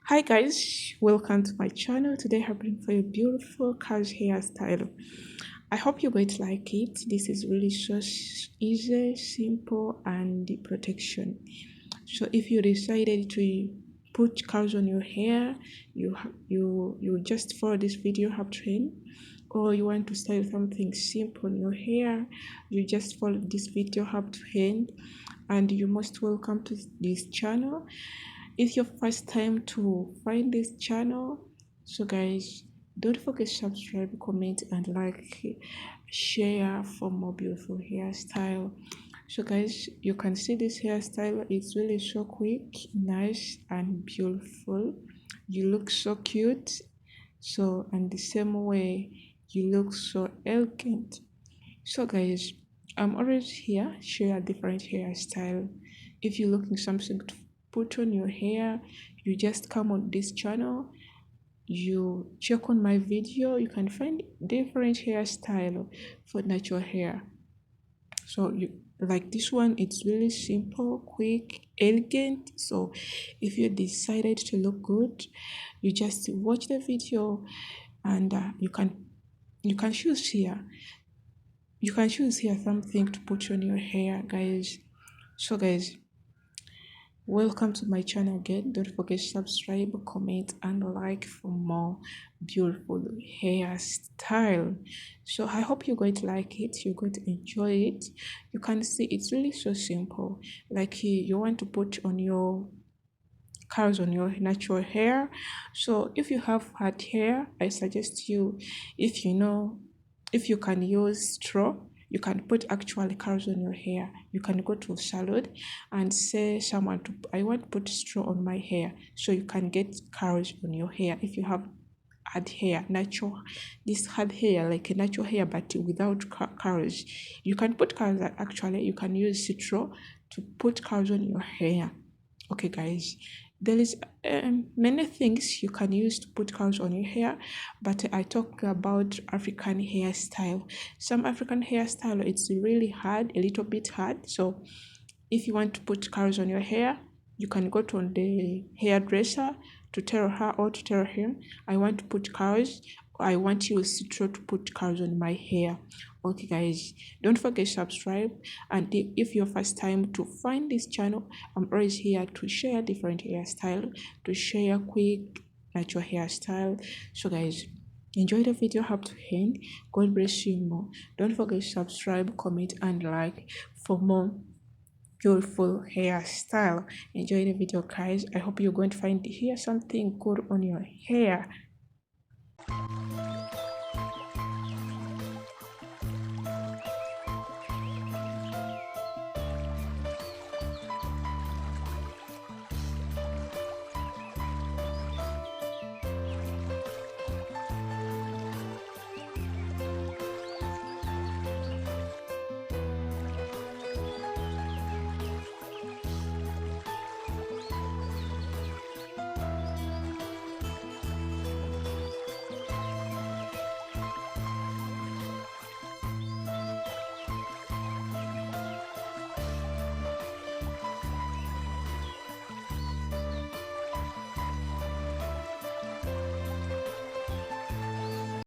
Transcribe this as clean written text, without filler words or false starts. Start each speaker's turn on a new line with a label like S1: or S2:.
S1: Hi guys, welcome to my channel. Today I'm bringing for you beautiful curly hairstyle. I hope you're going to like it. This is really so easy, simple, and the protection. So if you decided to put curls on your hair, you just follow this video how to end, or you want to style something simple on your hair, you just follow this video how to end, and you're most welcome to this channel. It's your first time to find this channel, so guys, don't forget to subscribe, comment, and like, share for more beautiful hairstyle. So guys, you can see this hairstyle. It's really so quick, nice, and beautiful. You look so cute. So, and the same way, you look so elegant. So guys, I'm always here share a different hairstyle. If you're looking something to put on your hair, you just come on this channel, you check on my video, you can find different hairstyle for natural hair. So you like this one, it's really simple, quick, elegant. So if you decided to look good, you just watch the video, and you can choose here. You can choose here something to put on your hair, guys. So guys, welcome to my channel again. Don't forget to subscribe, comment, and like for more beautiful hairstyle. So I hope you're going to like it, you're going to enjoy it. You can see it's really so simple. Like you want to put on your curls on your natural hair. So if you have hard hair, I suggest you, if you know, if you can use straw, you can put actual curls on your hair. You can go to a salon and say someone to, I want to put straw on my hair, so you can get curls on your hair. If you have hard hair, natural, this hard hair like a natural hair but without curls, you can put curls. Actually, you can use straw to put curls on your hair. Okay guys, there is many things you can use to put curls on your hair, but I talk about African hairstyle. Some African hairstyle, it's really hard, a little bit hard. So if you want to put curls on your hair, you can go to the hairdresser to tell her or to tell him, I want to put curls. I want you to put curls on my hair. Okay guys, don't forget to subscribe, and if your first time to find this channel, I'm always here to share different hairstyle, to share quick natural hairstyle. So guys, enjoy the video up to end. God bless you more. Don't forget to subscribe, comment, and like for more beautiful hairstyle. Enjoy the video guys. I hope you're going to find here something good on your hair.